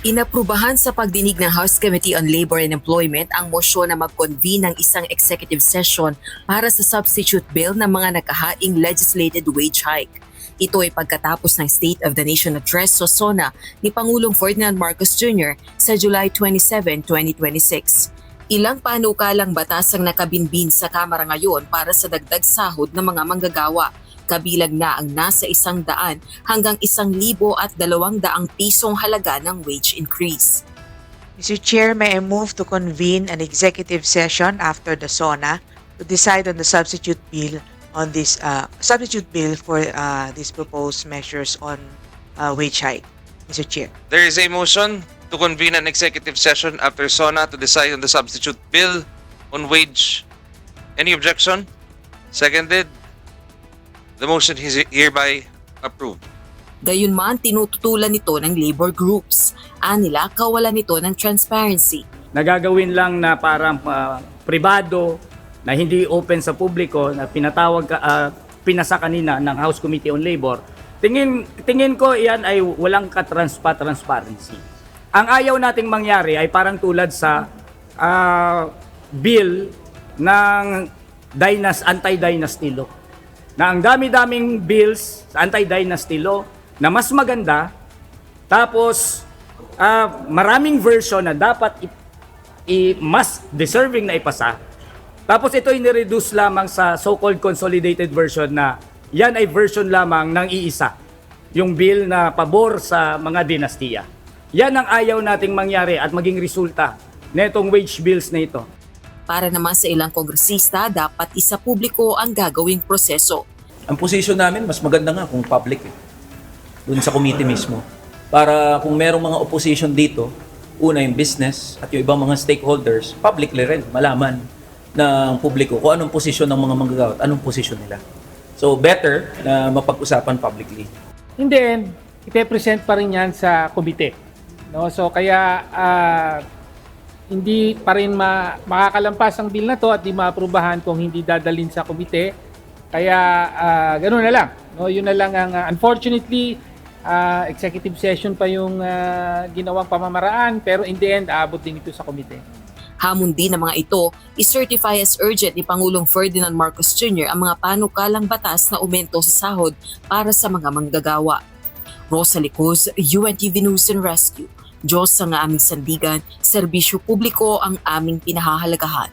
Inaprubahan sa pagdinig ng House Committee on Labor and Employment ang mosyon na mag-convene ng isang executive session para sa substitute bill ng mga nakahaing legislated wage hike. Ito ay pagkatapos ng State of the Nation Address sa SONA ni Pangulong Ferdinand Marcos Jr. sa July 27, 2026. Ilang panukalang batas ang nakabinbin sa Kamara ngayon para sa dagdag sahod ng mga manggagawa. Kabilang na ang nasa 100 hanggang 1,200 pisong halaga ng wage increase. Mr. Chair, may I move to convene an executive session after the SONA to decide on the substitute bill on this for these proposed measures on wage hike. Mr. Chair. There is a motion to convene an executive session after SONA to decide on the substitute bill on wage. Any objection? Seconded. The motion is hereby approved. Gayunman, tinututulan nito ng labor groups. Anila, kawalan nito ng transparency. Nagagawin lang na parang pribado na hindi open sa publiko na pinasa kanina ng House Committee on Labor. Tingin ko iyan ay walang transparency. Ang ayaw nating mangyari ay parang tulad sa bill ng anti-dynasty law. Na ang dami-daming bills sa anti-dynasty law na mas maganda, tapos maraming version na dapat mas deserving na ipasa. Tapos ito ay nireduce lamang sa so-called consolidated version na yan ay version lamang ng iisa. Yung bill na pabor sa mga dinastiya. Yan ang ayaw nating mangyari at maging resulta netong wage bills na ito. Para naman sa ilang kongresista, dapat isa publiko ang gagawing proseso. Ang position namin, mas maganda nga kung public doon sa committee mismo. Para kung merong mga opposition dito, una yung business at yung ibang mga stakeholders, publicly rin, malaman ng publiko kung anong posisyon ng mga manggagawa at anong posisyon nila. So better na mapag-usapan publicly. And then, ipe-present pa rin yan sa komite. No? So kaya hindi pa rin makakalampas ang bill na to at di maaprubahan kung hindi dadalhin sa komite. Kaya ganoon na lang. No? Yun na lang ang unfortunately executive session pa yung ginawang pamamaraan pero in the end aabot din ito sa komite. Hamon din ng mga ito, i-certify as urgent ni Pangulong Ferdinand Marcos Jr. ang mga panukalang batas na umento sa sahod para sa mga manggagawa. Rosalie Cruz, UNTV News and Rescue. Diyos ang aming sandigan, serbisyo publiko ang aming pinahahalagahan.